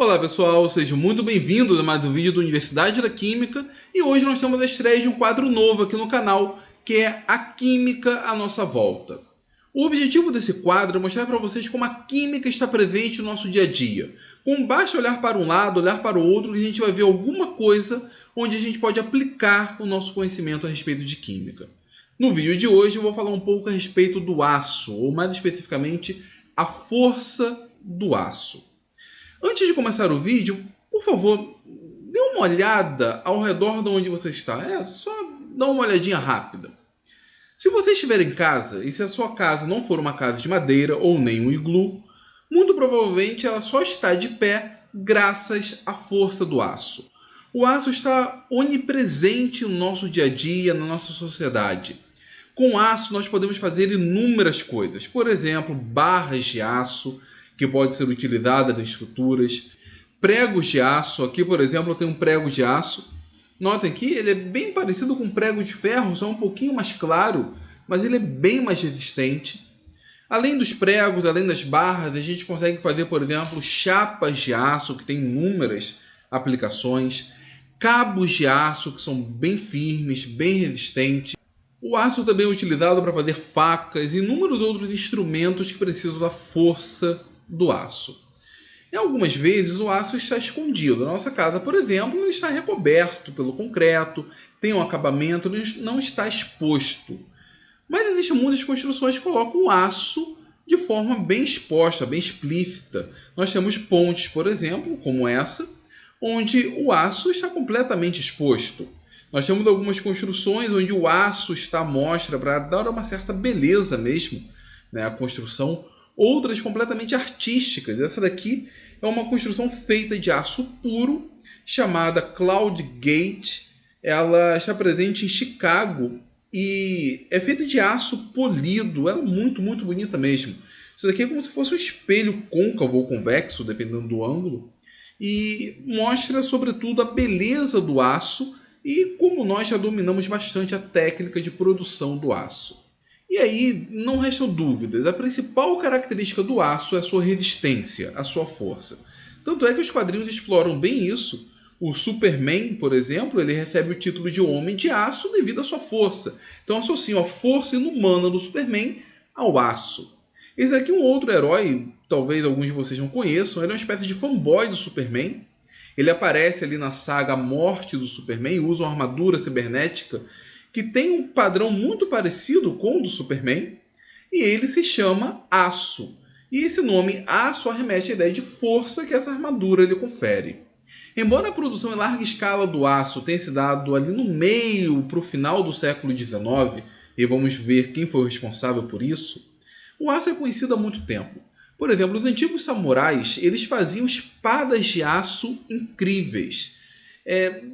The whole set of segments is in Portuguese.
Olá pessoal, sejam muito bem-vindos a mais um vídeo da Universidade da Química e hoje nós temos a estreia de um quadro novo aqui no canal, que é a Química à Nossa Volta. O objetivo desse quadro é mostrar para vocês como a química está presente no nosso dia a dia. Com basta olhar para um lado, olhar para o outro, que a gente vai ver alguma coisa onde a gente pode aplicar o nosso conhecimento a respeito de química. No vídeo de hoje eu vou falar um pouco a respeito do aço, ou mais especificamente, a força do aço. Antes de começar o vídeo, por favor, dê uma olhada ao redor de onde você está. Só dá uma olhadinha rápida. Se você estiver em casa, e se a sua casa não for uma casa de madeira ou nem um iglu, muito provavelmente ela só está de pé graças à força do aço. O aço está onipresente no nosso dia a dia, na nossa sociedade. Com aço nós podemos fazer inúmeras coisas. Por exemplo, barras de aço, que pode ser utilizada em estruturas, pregos de aço. Aqui, por exemplo, eu tenho um prego de aço. Notem que ele é bem parecido com um prego de ferro, só um pouquinho mais claro, mas ele é bem mais resistente. Além dos pregos, além das barras, a gente consegue fazer, por exemplo, chapas de aço, que tem inúmeras aplicações, cabos de aço, que são bem firmes, bem resistentes. O aço também é utilizado para fazer facas e inúmeros outros instrumentos que precisam da força do aço. E algumas vezes o aço está escondido. Na nossa casa, por exemplo, ele está recoberto pelo concreto, tem um acabamento, ele não está exposto. Mas existem muitas construções que colocam o aço de forma bem exposta, bem explícita. Nós temos pontes, por exemplo, como essa, onde o aço está completamente exposto. Nós temos algumas construções onde o aço está à mostra para dar uma certa beleza mesmo, né, à construção. Outras completamente artísticas. Essa daqui é uma construção feita de aço puro, chamada Cloud Gate. Ela está presente em Chicago e é feita de aço polido. Ela é muito, muito bonita mesmo. Isso daqui é como se fosse um espelho côncavo ou convexo, dependendo do ângulo. E mostra, sobretudo, a beleza do aço e como nós já dominamos bastante a técnica de produção do aço. E aí, não restam dúvidas, a principal característica do aço é a sua resistência, a sua força. Tanto é que os quadrinhos exploram bem isso. O Superman, por exemplo, ele recebe o título de Homem de Aço devido à sua força. Então associam a força inumana do Superman ao aço. Esse aqui é um outro herói, talvez alguns de vocês não conheçam, ele é uma espécie de fanboy do Superman. Ele aparece ali na saga A Morte do Superman, usa uma armadura cibernética que tem um padrão muito parecido com o do Superman, e ele se chama Aço. E esse nome Aço arremete à ideia de força que essa armadura lhe confere. Embora a produção em larga escala do aço tenha se dado ali no meio para o final do século XIX, e vamos ver quem foi o responsável por isso, o aço é conhecido há muito tempo. Por exemplo, os antigos samurais eles faziam espadas de aço incríveis.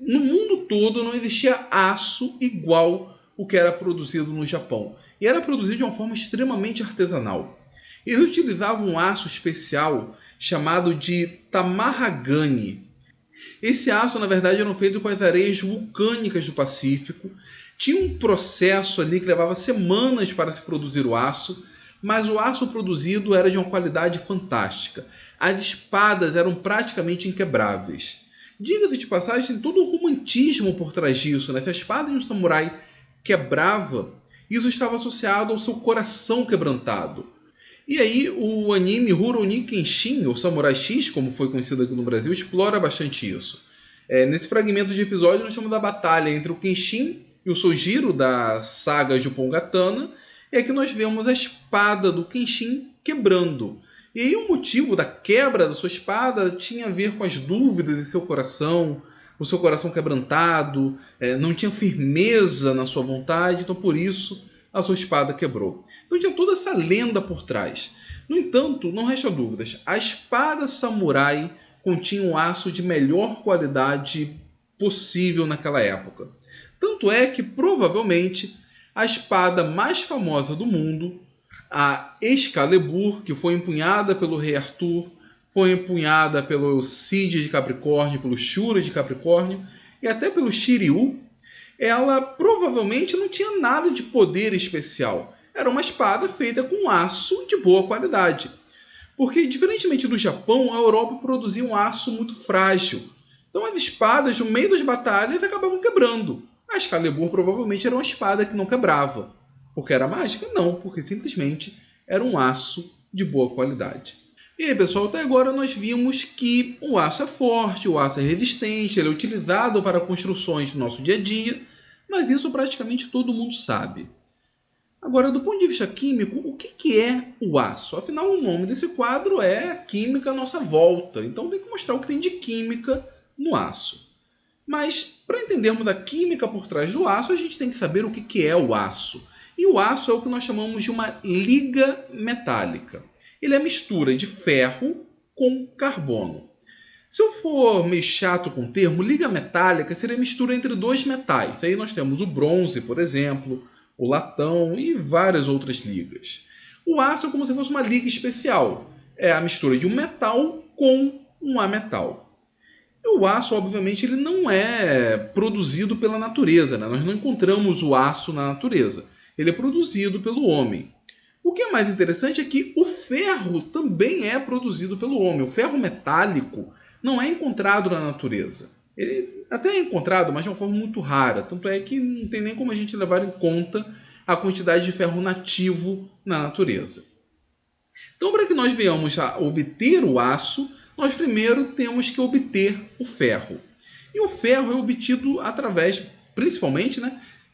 No mundo todo não existia aço igual o que era produzido no Japão. E era produzido de uma forma extremamente artesanal. Eles utilizavam um aço especial chamado de tamarragane. Esse aço, na verdade, era feito com as areias vulcânicas do Pacífico. Tinha um processo ali que levava semanas para se produzir o aço, mas o aço produzido era de uma qualidade fantástica. As espadas eram praticamente inquebráveis. Diga-se de passagem, tem todo um romantismo por trás disso, né? Se a espada de um samurai quebrava, isso estava associado ao seu coração quebrantado. E aí o anime Rurouni Kenshin, ou Samurai X, como foi conhecido aqui no Brasil, explora bastante isso. Nesse fragmento de episódio nós temos a batalha entre o Kenshin e o Sojiro da saga Juppongatana, e aqui nós vemos a espada do Kenshin quebrando. E aí o motivo da quebra da sua espada tinha a ver com as dúvidas em seu coração, o seu coração quebrantado, não tinha firmeza na sua vontade, então por isso a sua espada quebrou. Então tinha toda essa lenda por trás. No entanto, não resta dúvidas, a espada samurai continha um aço de melhor qualidade possível naquela época. Tanto é que provavelmente a espada mais famosa do mundo, a Excalibur, que foi empunhada pelo rei Arthur, foi empunhada pelo Cid de Capricórnio, pelo Shura de Capricórnio e até pelo Shiryu, ela provavelmente não tinha nada de poder especial. Era uma espada feita com aço de boa qualidade. Porque, diferentemente do Japão, a Europa produzia um aço muito frágil. Então as espadas, no meio das batalhas, acabavam quebrando. A Excalibur provavelmente era uma espada que não quebrava. Porque era mágica? Não, porque simplesmente era um aço de boa qualidade. E aí, pessoal, até agora nós vimos que o aço é forte, o aço é resistente, ele é utilizado para construções do nosso dia a dia, mas isso praticamente todo mundo sabe. Agora, do ponto de vista químico, o que é o aço? Afinal, o nome desse quadro é Química à Nossa Volta, então tem que mostrar o que tem de química no aço. Mas, para entendermos a química por trás do aço, a gente tem que saber o que é o aço. E o aço é o que nós chamamos de uma liga metálica. Ele é a mistura de ferro com carbono. Se eu for meio chato com o termo, liga metálica seria a mistura entre dois metais. Aí nós temos o bronze, por exemplo, o latão e várias outras ligas. O aço é como se fosse uma liga especial. É a mistura de um metal com um ametal. E o aço, obviamente, ele não é produzido pela natureza, né? Nós não encontramos o aço na natureza. Ele é produzido pelo homem. O que é mais interessante é que o ferro também é produzido pelo homem. O ferro metálico não é encontrado na natureza. Ele até é encontrado, mas de uma forma muito rara. Tanto é que não tem nem como a gente levar em conta a quantidade de ferro nativo na natureza. Então, para que nós venhamos a obter o aço, nós primeiro temos que obter o ferro. E o ferro é obtido através, principalmente,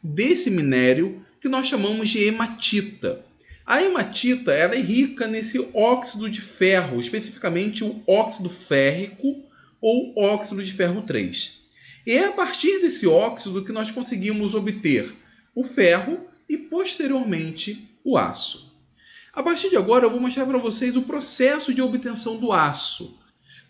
desse minério que nós chamamos de hematita. A hematita ela é rica nesse óxido de ferro, especificamente o óxido férrico ou óxido de ferro 3. E é a partir desse óxido que nós conseguimos obter o ferro e, posteriormente, o aço. A partir de agora eu vou mostrar para vocês o processo de obtenção do aço.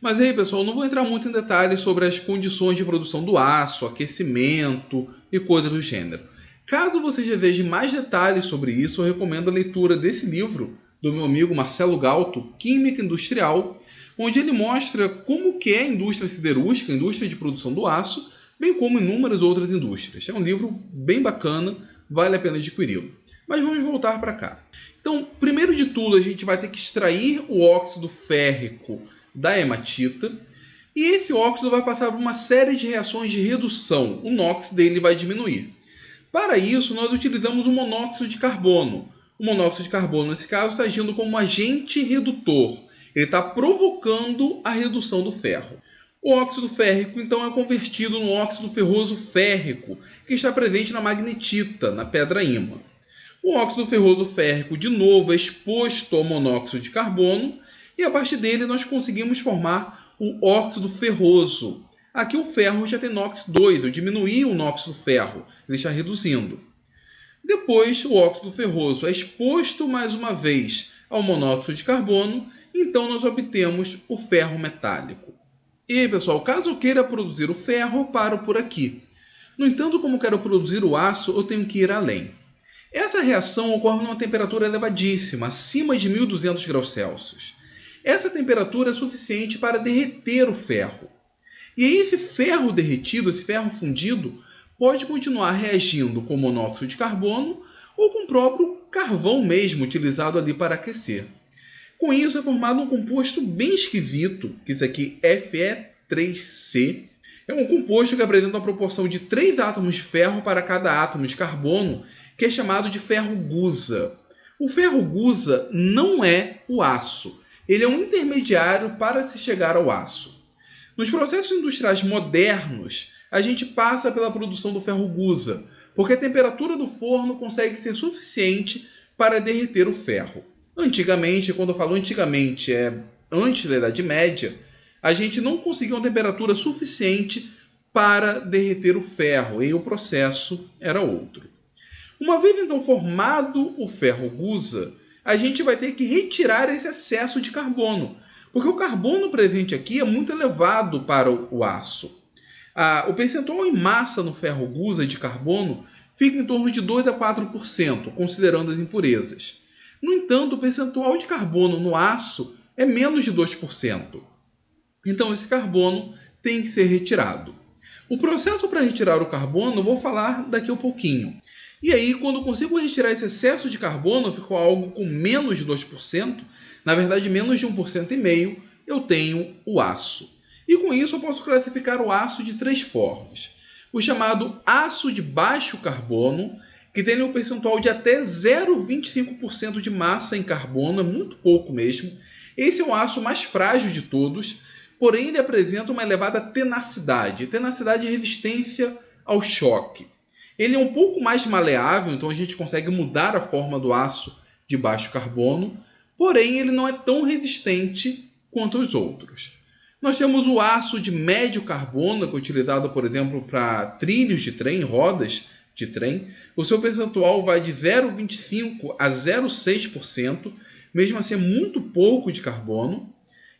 Mas aí, pessoal, não vou entrar muito em detalhes sobre as condições de produção do aço, aquecimento e coisas do gênero. Caso vocês desejem mais detalhes sobre isso, eu recomendo a leitura desse livro do meu amigo Marcelo Galto, Química Industrial, onde ele mostra como que é a indústria siderúrgica, a indústria de produção do aço, bem como inúmeras outras indústrias. É um livro bem bacana, vale a pena adquiri-lo. Mas vamos voltar para cá. Então, primeiro de tudo, a gente vai ter que extrair o óxido férrico da hematita, e esse óxido vai passar por uma série de reações de redução. O NOx dele vai diminuir. Para isso, nós utilizamos o monóxido de carbono. O monóxido de carbono, nesse caso, está agindo como um agente redutor. Ele está provocando a redução do ferro. O óxido férrico, então, é convertido no óxido ferroso férrico, que está presente na magnetita, na pedra ímã. O óxido ferroso férrico, de novo, é exposto ao monóxido de carbono, e a partir dele nós conseguimos formar o óxido ferroso. Aqui o ferro já tem NOx 2, eu diminuí o NOx do ferro, ele está reduzindo. Depois o óxido ferroso é exposto mais uma vez ao monóxido de carbono, então nós obtemos o ferro metálico. E aí, pessoal, caso eu queira produzir o ferro, eu paro por aqui. No entanto, como quero produzir o aço, eu tenho que ir além. Essa reação ocorre numa temperatura elevadíssima, acima de 1200 graus Celsius. Essa temperatura é suficiente para derreter o ferro. E aí esse ferro derretido, esse ferro fundido, pode continuar reagindo com monóxido de carbono ou com o próprio carvão mesmo, utilizado ali para aquecer. Com isso é formado um composto bem esquisito, que isso aqui Fe3C. É um composto que apresenta uma proporção de 3 átomos de ferro para cada átomo de carbono, que é chamado de ferro gusa. O ferro gusa não é o aço. Ele é um intermediário para se chegar ao aço. Nos processos industriais modernos, a gente passa pela produção do ferro gusa, porque a temperatura do forno consegue ser suficiente para derreter o ferro. Antigamente, quando eu falo antigamente, antes da Idade Média, a gente não conseguia uma temperatura suficiente para derreter o ferro, e o processo era outro. Uma vez então formado o ferro gusa, a gente vai ter que retirar esse excesso de carbono, porque o carbono presente aqui é muito elevado para o aço. O percentual em massa no ferro gusa de carbono fica em torno de 2 a 4%, considerando as impurezas. No entanto, o percentual de carbono no aço é menos de 2%. Então, esse carbono tem que ser retirado. O processo para retirar o carbono eu vou falar daqui a pouquinho. E aí, quando eu consigo retirar esse excesso de carbono, ficou algo com menos de 2%, na verdade menos de 1,5%, eu tenho o aço. E com isso eu posso classificar o aço de 3 formas. O chamado aço de baixo carbono, que tem um percentual de até 0,25% de massa em carbono, é muito pouco mesmo. Esse é o aço mais frágil de todos, porém ele apresenta uma elevada tenacidade e resistência ao choque. Ele é um pouco mais maleável, então a gente consegue mudar a forma do aço de baixo carbono, porém ele não é tão resistente quanto os outros. Nós temos o aço de médio carbono, que é utilizado, por exemplo, para trilhos de trem, rodas de trem. O seu percentual vai de 0,25% a 0,6%, mesmo assim é muito pouco de carbono.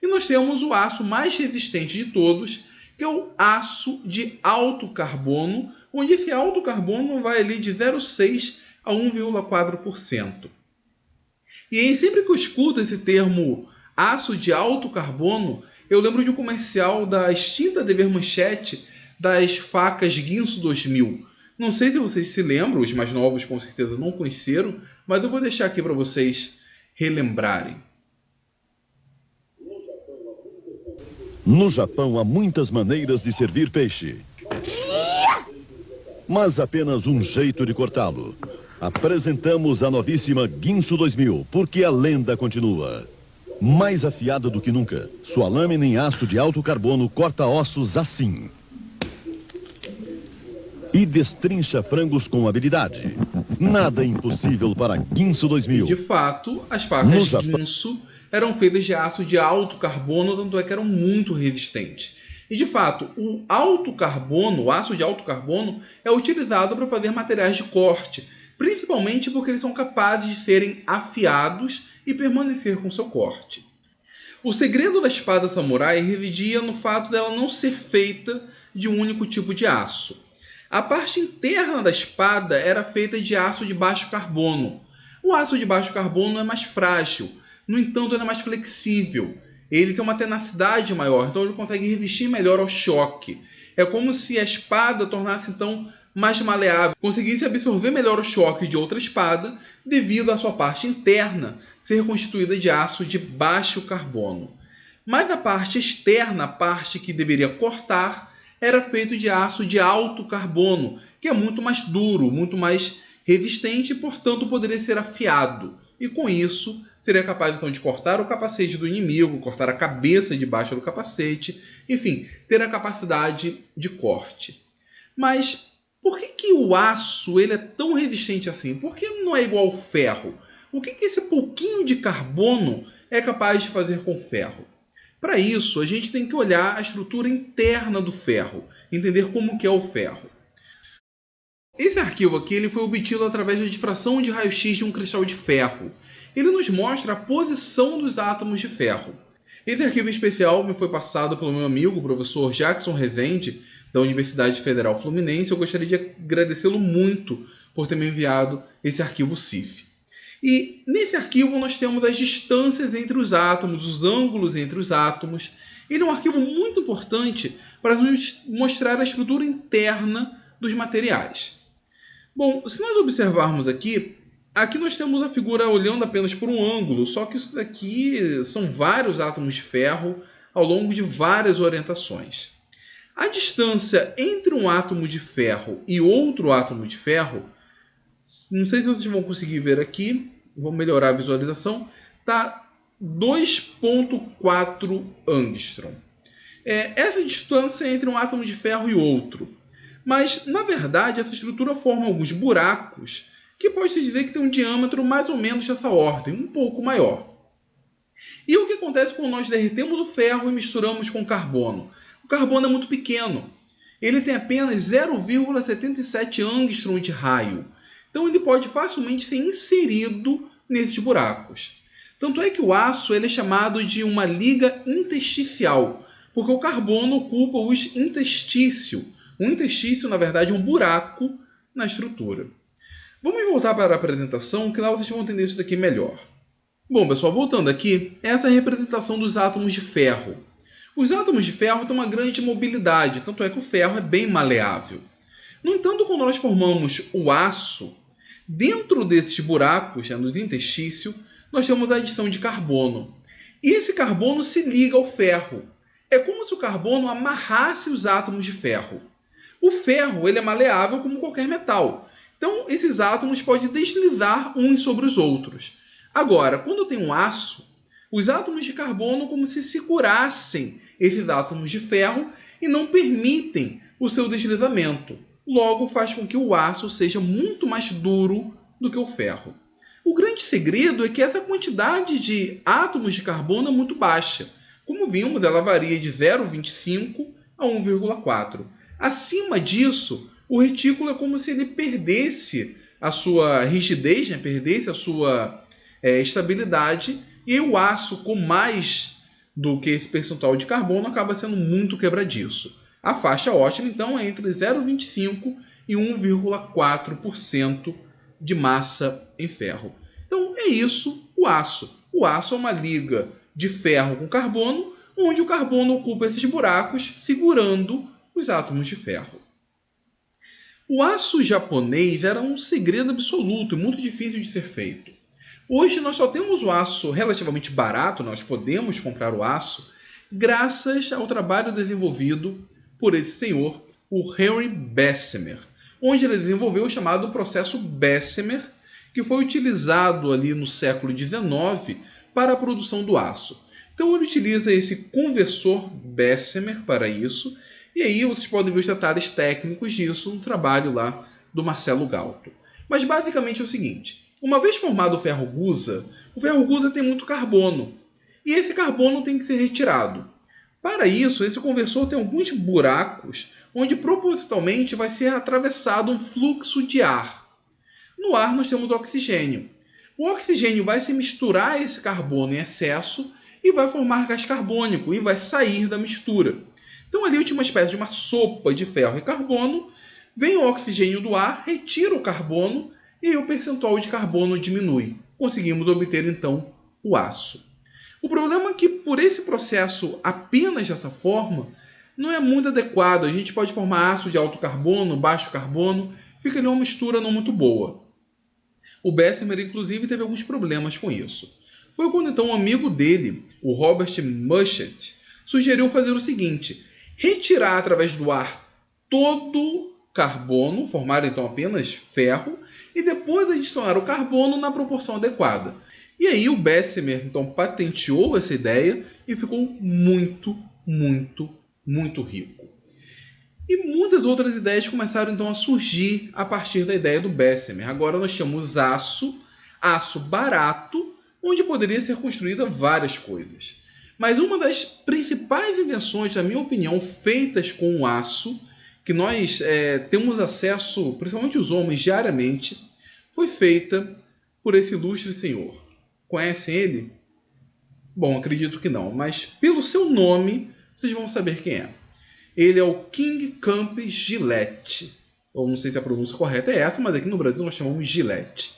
E nós temos o aço mais resistente de todos, que é o aço de alto carbono, onde esse alto carbono vai ali de 0,6% a 1,4%. E aí, sempre que eu escuto esse termo aço de alto carbono, eu lembro de um comercial da extinta TV Manchete das facas Guinso 2000. Não sei se vocês se lembram, os mais novos com certeza não conheceram, mas eu vou deixar aqui para vocês relembrarem. No Japão há muitas maneiras de servir peixe, mas apenas um jeito de cortá-lo. Apresentamos a novíssima Guinso 2000, porque a lenda continua. Mais afiada do que nunca, sua lâmina em aço de alto carbono corta ossos assim. E destrincha frangos com habilidade. Nada impossível para Guinso 2000. De fato, as facas Guinso eram feitas de aço de alto carbono, tanto é que eram muito resistentes. E de fato, o alto carbono, o aço de alto carbono, é utilizado para fazer materiais de corte, principalmente porque eles são capazes de serem afiados e permanecer com seu corte. O segredo da espada samurai residia no fato dela não ser feita de um único tipo de aço. A parte interna da espada era feita de aço de baixo carbono. O aço de baixo carbono é mais frágil, no entanto ele é mais flexível. Ele tem uma tenacidade maior, então ele consegue resistir melhor ao choque. É como se a espada tornasse então mais maleável, conseguisse absorver melhor o choque de outra espada devido à sua parte interna ser constituída de aço de baixo carbono. Mas a parte externa, a parte que deveria cortar, era feito de aço de alto carbono, que é muito mais duro, muito mais resistente e, portanto, poderia ser afiado. E com isso, seria capaz então de cortar o capacete do inimigo, cortar a cabeça debaixo do capacete, enfim, ter a capacidade de corte. Mas por que o aço ele é tão resistente assim? Por que não é igual ao ferro? O que esse pouquinho de carbono é capaz de fazer com o ferro? Para isso, a gente tem que olhar a estrutura interna do ferro, entender como que é o ferro. Esse arquivo aqui ele foi obtido através da difração de raio-x de um cristal de ferro. Ele nos mostra a posição dos átomos de ferro. Esse arquivo especial me foi passado pelo meu amigo, o professor Jackson Rezende, da Universidade Federal Fluminense. Eu gostaria de agradecê-lo muito por ter me enviado esse arquivo CIF. E nesse arquivo nós temos as distâncias entre os átomos, os ângulos entre os átomos. Ele é um arquivo muito importante para nos mostrar a estrutura interna dos materiais. Bom, se nós observarmos aqui nós temos a figura olhando apenas por um ângulo, só que isso daqui são vários átomos de ferro ao longo de várias orientações. A distância entre um átomo de ferro e outro átomo de ferro, não sei se vocês vão conseguir ver aqui, vou melhorar a visualização, está 2,4 angstrom. Essa distância é entre um átomo de ferro e outro. Mas, na verdade, essa estrutura forma alguns buracos que pode-se dizer que tem um diâmetro mais ou menos dessa ordem, um pouco maior. E o que acontece quando nós derretemos o ferro e misturamos com carbono? O carbono é muito pequeno. Ele tem apenas 0,77 angstrom de raio. Então ele pode facilmente ser inserido nesses buracos. Tanto é que o aço ele é chamado de uma liga intersticial, porque o carbono ocupa os interstícios. O interstício, na verdade, é um buraco na estrutura. Vamos voltar para a apresentação, que lá vocês vão entender isso daqui melhor. Bom, pessoal, voltando aqui, essa é a representação dos átomos de ferro. Os átomos de ferro têm uma grande mobilidade, tanto é que o ferro é bem maleável. No entanto, quando nós formamos o aço, Dentro desses buracos, nos interstícios, nós temos a adição de carbono. E esse carbono se liga ao ferro. É como se o carbono amarrasse os átomos de ferro. O ferro ele é maleável como qualquer metal. Então, esses átomos podem deslizar uns sobre os outros. Agora, quando tem um aço, os átomos de carbono como se segurassem esses átomos de ferro e não permitem o seu deslizamento. Logo, faz com que o aço seja muito mais duro do que o ferro. O grande segredo é que essa quantidade de átomos de carbono é muito baixa. Como vimos, ela varia de 0,25 a 1,4. Acima disso, o retículo é como se ele perdesse a sua rigidez, perdesse a sua estabilidade, e o aço com mais do que esse percentual de carbono acaba sendo muito quebradiço. A faixa ótima, então, é entre 0,25 e 1,4% de massa em ferro. Então, é isso o aço. O aço é uma liga de ferro com carbono, onde o carbono ocupa esses buracos, segurando os átomos de ferro. O aço japonês era um segredo absoluto e muito difícil de ser feito. Hoje nós só temos o aço relativamente barato, nós podemos comprar o aço, graças ao trabalho desenvolvido por esse senhor, o Henry Bessemer, onde ele desenvolveu o chamado processo Bessemer, que foi utilizado ali no século XIX para a produção do aço. Então ele utiliza esse conversor Bessemer para isso, e aí vocês podem ver os detalhes técnicos disso no trabalho lá do Marcelo Galto. Mas basicamente é o seguinte, uma vez formado o ferro gusa tem muito carbono, e esse carbono tem que ser retirado. Para isso, esse conversor tem alguns buracos onde propositalmente vai ser atravessado um fluxo de ar. No ar nós temos o oxigênio. O oxigênio vai se misturar a esse carbono em excesso e vai formar gás carbônico e vai sair da mistura. Então ali eu tinha uma espécie de uma sopa de ferro e carbono, vem o oxigênio do ar, retira o carbono e aí o percentual de carbono diminui. Conseguimos obter então o aço. O problema é que por esse processo apenas dessa forma, não é muito adequado. A gente pode formar aço de alto carbono, baixo carbono, fica ali uma mistura não muito boa. O Bessemer, inclusive, teve alguns problemas com isso. Foi quando então um amigo dele, o Robert Mushet, sugeriu fazer o seguinte, retirar através do ar todo o carbono, formar então apenas ferro, e depois adicionar o carbono na proporção adequada. E aí o Bessemer então patenteou essa ideia e ficou muito, muito, muito rico. E muitas outras ideias começaram então a surgir a partir da ideia do Bessemer. Agora nós temos aço barato, onde poderia ser construída várias coisas. Mas uma das principais invenções, na minha opinião, feitas com o aço, que nós temos acesso, principalmente os homens, diariamente, foi feita por esse ilustre senhor. Conhecem ele? Bom, acredito que não, mas pelo seu nome, vocês vão saber quem é. Ele é o King Camp Gillette. Eu não sei se a pronúncia correta é essa, mas aqui no Brasil nós chamamos Gillette.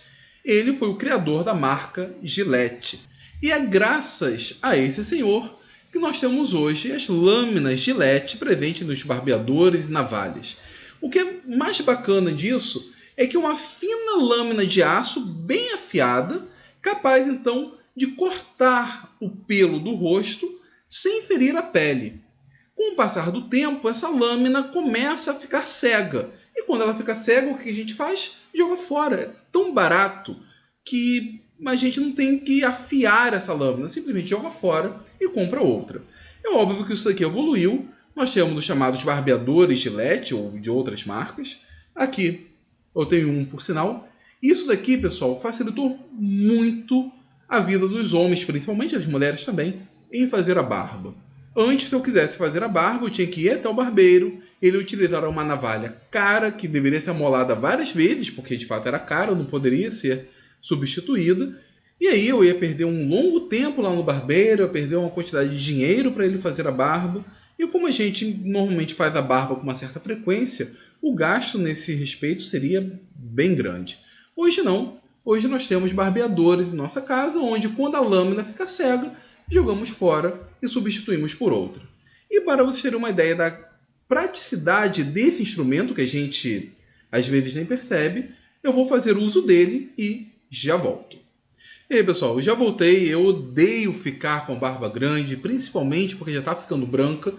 Ele foi o criador da marca Gillette. E é graças a esse senhor que nós temos hoje as lâminas Gillette presentes nos barbeadores e navalhas. O que é mais bacana disso é que é uma fina lâmina de aço bem afiada, capaz então de cortar o pelo do rosto sem ferir a pele. Com o passar do tempo, essa lâmina começa a ficar cega. E quando ela fica cega, o que a gente faz? Joga fora. É tão barato que a gente não tem que afiar essa lâmina. Simplesmente joga fora e compra outra. É óbvio que isso daqui evoluiu. Nós temos os chamados barbeadores Gillette ou de outras marcas. Aqui eu tenho um, por sinal. Isso daqui, pessoal, facilitou muito a vida dos homens, principalmente das mulheres também, em fazer a barba. Antes, se eu quisesse fazer a barba, eu tinha que ir até o barbeiro, ele utilizar uma navalha cara, que deveria ser amolada várias vezes, porque de fato era cara, não poderia ser substituída. E aí eu ia perder um longo tempo lá no barbeiro, eu ia perder uma quantidade de dinheiro para ele fazer a barba. E como a gente normalmente faz a barba com uma certa frequência, o gasto nesse respeito seria bem grande. Hoje não. Hoje nós temos barbeadores em nossa casa, onde quando a lâmina fica cega, jogamos fora e substituímos por outra. E para vocês terem uma ideia da praticidade desse instrumento, que a gente às vezes nem percebe, eu vou fazer uso dele e já volto. E aí, pessoal, eu já voltei. Eu odeio ficar com barba grande, principalmente porque já está ficando branca,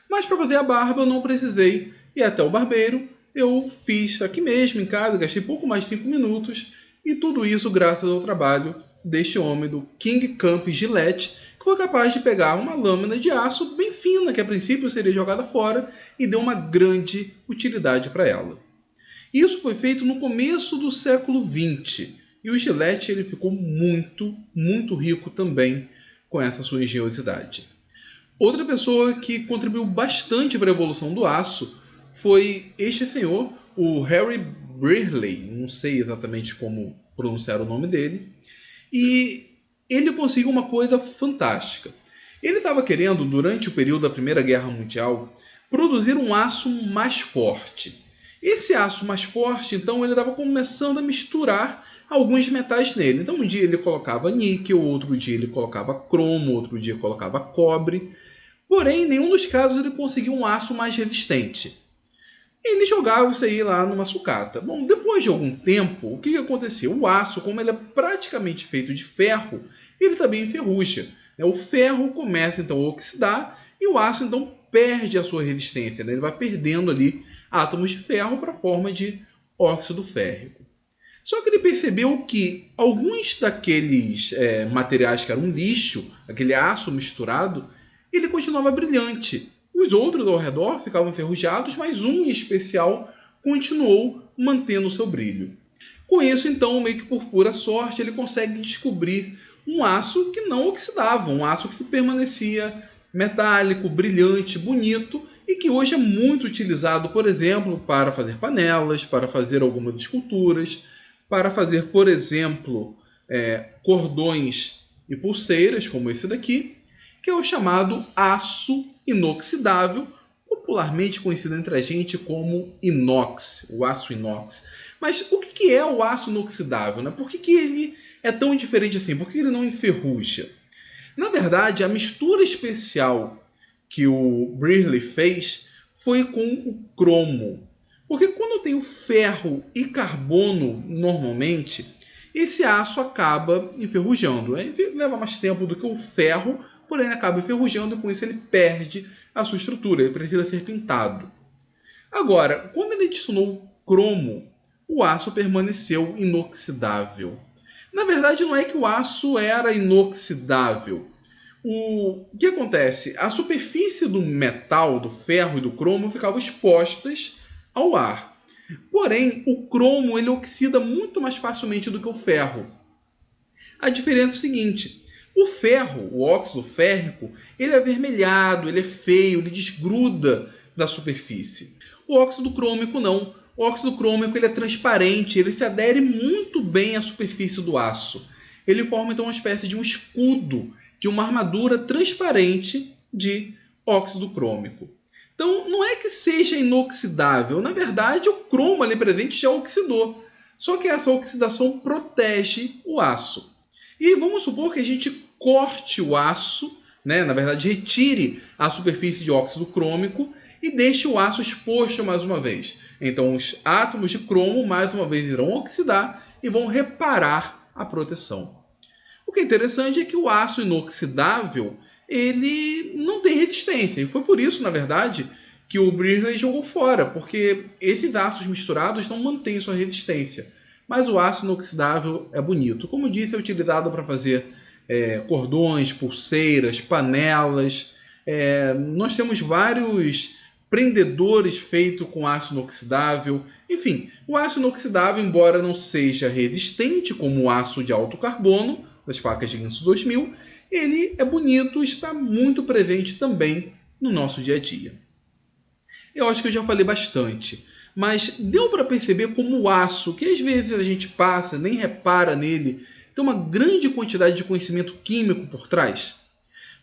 mas para fazer a barba eu não precisei ir até o barbeiro. Eu fiz aqui mesmo em casa, gastei pouco mais de 5 minutos, e tudo isso graças ao trabalho deste homem, do King Camp Gillette, que foi capaz de pegar uma lâmina de aço bem fina, que a princípio seria jogada fora, e deu uma grande utilidade para ela. Isso foi feito no começo do século XX, e o Gillette ele ficou muito rico também com essa sua engenhosidade. Outra pessoa que contribuiu bastante para a evolução do aço foi este senhor, o Harry Brearley, não sei exatamente como pronunciar o nome dele, e ele conseguiu uma coisa fantástica. Ele estava querendo, durante o período da Primeira Guerra Mundial, produzir um aço mais forte. Esse aço mais forte, então, ele estava começando a misturar alguns metais nele. Então, um dia ele colocava níquel, outro dia ele colocava cromo, outro dia colocava cobre. Porém, em nenhum dos casos ele conseguiu um aço mais resistente. Ele jogava isso aí lá numa sucata. Bom, depois de algum tempo, o que aconteceu? O aço, como ele é praticamente feito de ferro, ele também enferruja. O ferro começa então a oxidar e o aço então perde a sua resistência. Ele vai perdendo ali átomos de ferro para a forma de óxido férrico. Só que ele percebeu que alguns daqueles materiais que eram lixo, aquele aço misturado, ele continuava brilhante. Os outros ao redor ficavam enferrujados, mas um em especial continuou mantendo o seu brilho. Com isso, então, meio que por pura sorte, ele consegue descobrir um aço que não oxidava, um aço que permanecia metálico, brilhante, bonito, e que hoje é muito utilizado, por exemplo, para fazer panelas, para fazer algumas esculturas, para fazer, por exemplo, cordões e pulseiras, como esse daqui, que é o chamado aço inoxidável, popularmente conhecido entre a gente como inox, o aço inox. Mas o que é o aço inoxidável, né? Por que ele é tão diferente assim? Por que ele não enferruja? Na verdade, a mistura especial que o Brearley fez foi com o cromo. Porque quando eu tenho ferro e carbono, normalmente, esse aço acaba enferrujando. Leva mais tempo do que o ferro, porém acaba enferrujando e com isso ele perde a sua estrutura, ele precisa ser pintado. Agora, quando ele adicionou cromo, o aço permaneceu inoxidável. Na verdade, não é que o aço era inoxidável. O que acontece? A superfície do metal, do ferro e do cromo ficavam expostas ao ar. Porém, o cromo ele oxida muito mais facilmente do que o ferro. A diferença é a seguinte: o ferro, o óxido férrico, ele é avermelhado, ele é feio, ele desgruda da superfície. O óxido crômico não. O óxido crômico ele é transparente, ele se adere muito bem à superfície do aço. Ele forma então uma espécie de um escudo, de uma armadura transparente de óxido crômico. Então não é que seja inoxidável, na verdade o cromo ali presente já oxidou. Só que essa oxidação protege o aço. E vamos supor que a gente corte o aço, na verdade retire a superfície de óxido crômico e deixe o aço exposto mais uma vez. Então os átomos de cromo mais uma vez irão oxidar e vão reparar a proteção. O que é interessante é que o aço inoxidável ele não tem resistência. E foi por isso, na verdade, que o Brearley jogou fora, porque esses aços misturados não mantêm sua resistência. Mas o aço inoxidável é bonito. Como disse, é utilizado para fazer cordões, pulseiras, panelas. Nós temos vários prendedores feitos com aço inoxidável. Enfim, o aço inoxidável, embora não seja resistente como o aço de alto carbono das facas de Ginsu 2000, ele é bonito e está muito presente também no nosso dia a dia. Eu acho que eu já falei bastante, mas deu para perceber como o aço, que às vezes a gente passa, nem repara nele, tem uma grande quantidade de conhecimento químico por trás?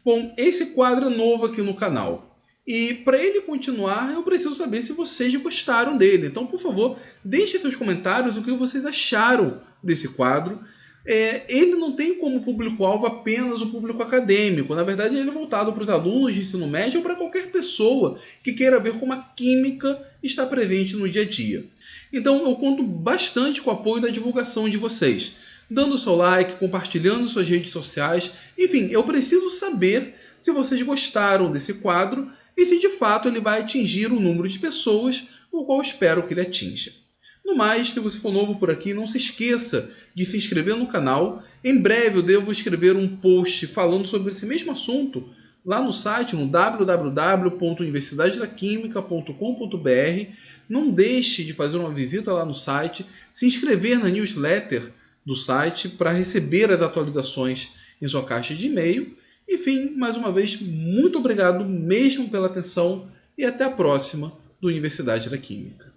Bom, esse quadro é novo aqui no canal. E para ele continuar, eu preciso saber se vocês gostaram dele. Então, por favor, deixem seus comentários o que vocês acharam desse quadro. ele não tem como público-alvo apenas o público acadêmico. Na verdade, ele é voltado para os alunos de ensino médio ou para qualquer pessoa que queira ver como a química está presente no dia a dia. Então, eu conto bastante com o apoio da divulgação de vocês, dando o seu like, compartilhando suas redes sociais. Enfim, eu preciso saber se vocês gostaram desse quadro e se de fato ele vai atingir o número de pessoas o qual espero que ele atinja. No mais, se você for novo por aqui, não se esqueça de se inscrever no canal. Em breve eu devo escrever um post falando sobre esse mesmo assunto lá no site, no www.universidadedaquimica.com.br. Não deixe de fazer uma visita lá no site, se inscrever na newsletter do site para receber as atualizações em sua caixa de e-mail. Enfim, mais uma vez, muito obrigado mesmo pela atenção e até a próxima do Universidade da Química.